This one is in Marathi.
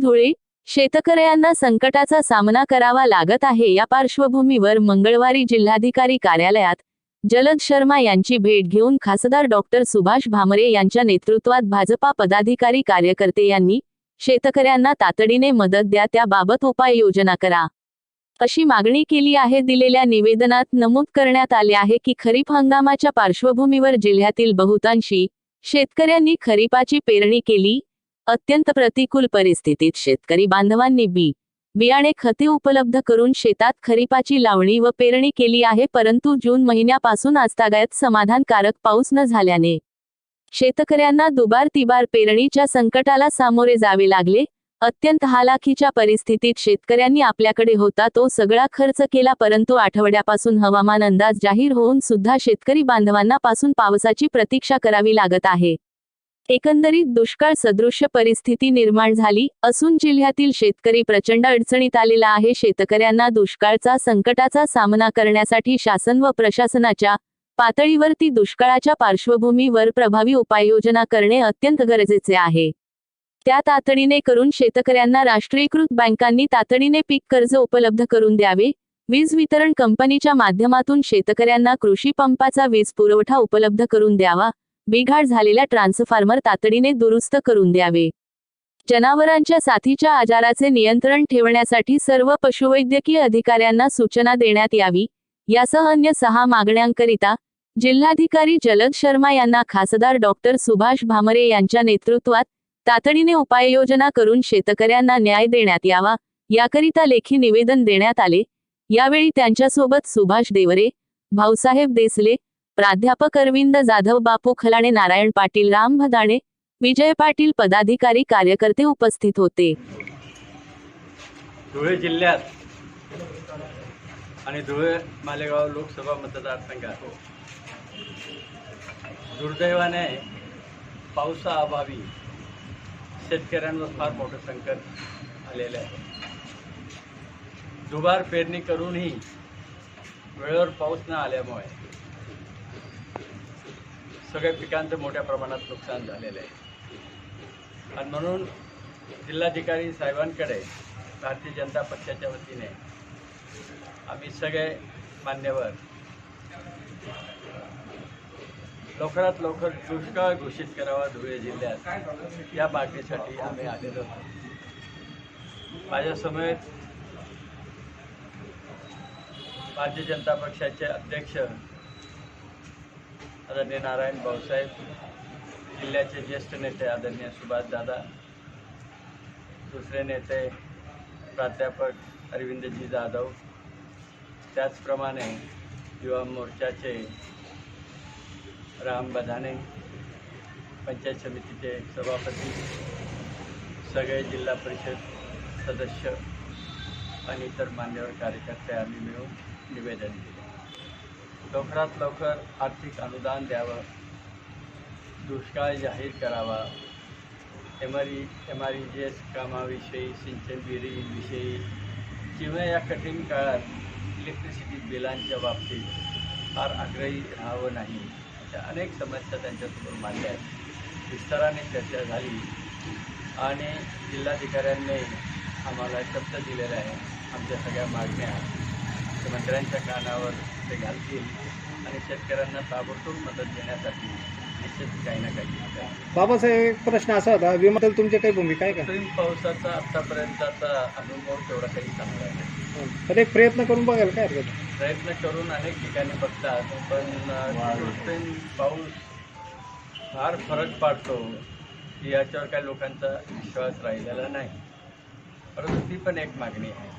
धुळे शेतकऱ्यांना संकटाचा सामना करावा लागत आहे। या पार्श्वभूमीवर मंगळवारी जिल्हाधिकारी कार्यालयात जलद शर्मा यांची भेट घेऊन खासदार डॉक्टर सुभाष भामरे यांच्या नेतृत्वात भाजपा पदाधिकारी कार्यकर्ते यांनी शेतकऱ्यांना तातडीने मदत द्या, त्याबाबत उपाययोजना करा अशी मागणी केली आहे। दिलेल्या निवेदनात नमूद करण्यात आले आहे की खरीप हंगामाच्या पार्श्वभूमीवर जिल्ह्यातील बहुतांशी शेतकऱ्यांनी खरीपाची पेरणी केली। अत्यंत प्रतिकूल परिस्थितीत शेतकरी बांधवांनी बियाणे खते उपलब्ध करून शेतात खरीपाची लावणी व पेरणी केली आहे, परंतु जून महिन्यापासून आजतागायत समाधानकारक पाऊस न झाल्याने शेतकऱ्यांना दुबार तिबार पेरणीच्या संकटाला सामोरे जावे लागले। अत्यंत हालाखीच्या परिस्थितीत शेतकऱ्यांनी आपल्याकडे होता तो सगळा खर्च केला, परंतु आठवड्यापासून हवामान अंदाज जाहीर होऊन सुद्धा शेतकरी बांधवांना पासून पावसाची प्रतीक्षा करावी लागत आहे। एकंदरीत दुष्काळ सदृश्य परिस्थिती निर्माण झाली असून जिल्ह्यातील शेतकरी प्रचंड अडचणीत आलेला आहे। शेतकऱ्यांना दुष्काळाचा संकटाचा सामना करण्यासाठी शासन व प्रशासनाच्या पातळीवरती दुष्काळाच्या पार्श्वभूमीवर प्रभावी उपाययोजना करणे अत्यंत गरजेचे आहे। त्या तातडीने करून शेतकऱ्यांना राष्ट्रीयकृत बँकांनी तातडीने पीक कर्ज उपलब्ध करून द्यावे। वीज वितरण कंपनीच्या माध्यमातून शेतकऱ्यांना कृषी पंपाचा वीज पुरवठा उपलब्ध करून द्यावा। बिघाड झालेल्या ट्रान्सफॉर्मर तातडीने दुरुस्त करून द्यावे। जनावरांच्या साथीच्या आजाराचे नियंत्रण ठेवण्यासाठी सर्व पशुवैद्यकीय अधिकाऱ्यांना सूचना देण्यात यावी। यासह अन्य 6 मागण्यांकरिता जिल्हाधिकारी जलद शर्मा यांना खासदार डॉक्टर सुभाष भामरे यांच्या नेतृत्वात तातडीने उपाययोजना करून शेतकऱ्यांना न्याय देण्यात यावा, याकरिता लेखी निवेदन देण्यात आले। यावेळी त्यांच्यासोबत सुभाष देवरे, भाऊसाहेब देसले, प्राध्यापक अरविंद जाधव, बापू खलाणे, नारायण पाटील, राम भदाणे, विजय पाटील पदाधिकारी कार्यकर्ते उपस्थित होते। धुळे जिल्ह्यात आणि धुळे मालेगाव लोकसभा मतदारसंघात दुर्दैवाने पावसाअभावी शेतकऱ्यांवर फार मोठं संकट आलेलं आहे। दुबार पेरणी करूनही वेळेवर पाऊस न आल्यामुळे सगळ्या पिकांचं मोठ्या प्रमाणात नुकसान झालेलं आहे आणि म्हणून जिल्हाधिकारी साहेबांकडे भारतीय जनता पक्षाच्या वतीने आम्ही सगळे मान्यवर लवकरात लवकर दुष्काळ घोषित करावा धुळे जिल्ह्यात, या मागणीसाठी आम्ही आलेलो आहोत। माझ्यासमोर भारतीय जनता पक्षाचे अध्यक्ष आदरणीय नारायण भाऊसाहेब, जिल्ह्याचे ज्येष्ठ नेते आदरणीय सुभाष दादा, दुसरे नेते प्राध्यापक अरविंदजी जाधव, त्याचप्रमाणे युवा मोर्चाचे राम भदाणे, पंचायत समितीचे सभापती, सगळे जिल्हा परिषद सदस्य आणि इतर मान्यवर कार्यकर्ते आम्ही मिळून निवेदन दिले। लवकरात लवकर आर्थिक अनुदान द्यावं, दुष्काळ जाहीर करावा, MREGS कामाविषयी, सिंचन विहिरीविषयी किंवा या कठीण काळात इलेक्ट्रिसिटी बिलांच्या बाबतीत फार आग्रही राहावं नाही, अशा अनेक समस्या त्यांच्यासमोर मांडल्या आहेत। विस्ताराने चर्चा झाली आणि जिल्हाधिकाऱ्यांनी आम्हाला शब्द दिलेला आहे आमच्या सगळ्या मागण्या मंत्र्यांच्या कानावर ते घालतील आणि शेतकऱ्यांना ताबडतोब मदत देण्यासाठी निश्चित काही ना काही। बाबासाहेब, एक प्रश्न असा होता, विम्याबद्दल तुमची काही भूमिका आहे का? पावसाचा आतापर्यंतचा अनुभव तेवढा काही चांगला नाही, तर एक प्रयत्न करून बघाल काय हरकत? प्रयत्न करून अनेक ठिकाणी बघतात, पण पाऊस फार फरक पाडतो याच्यावर काही लोकांचा विश्वास राहिलेला नाही, परंतु ती पण एक मागणी आहे।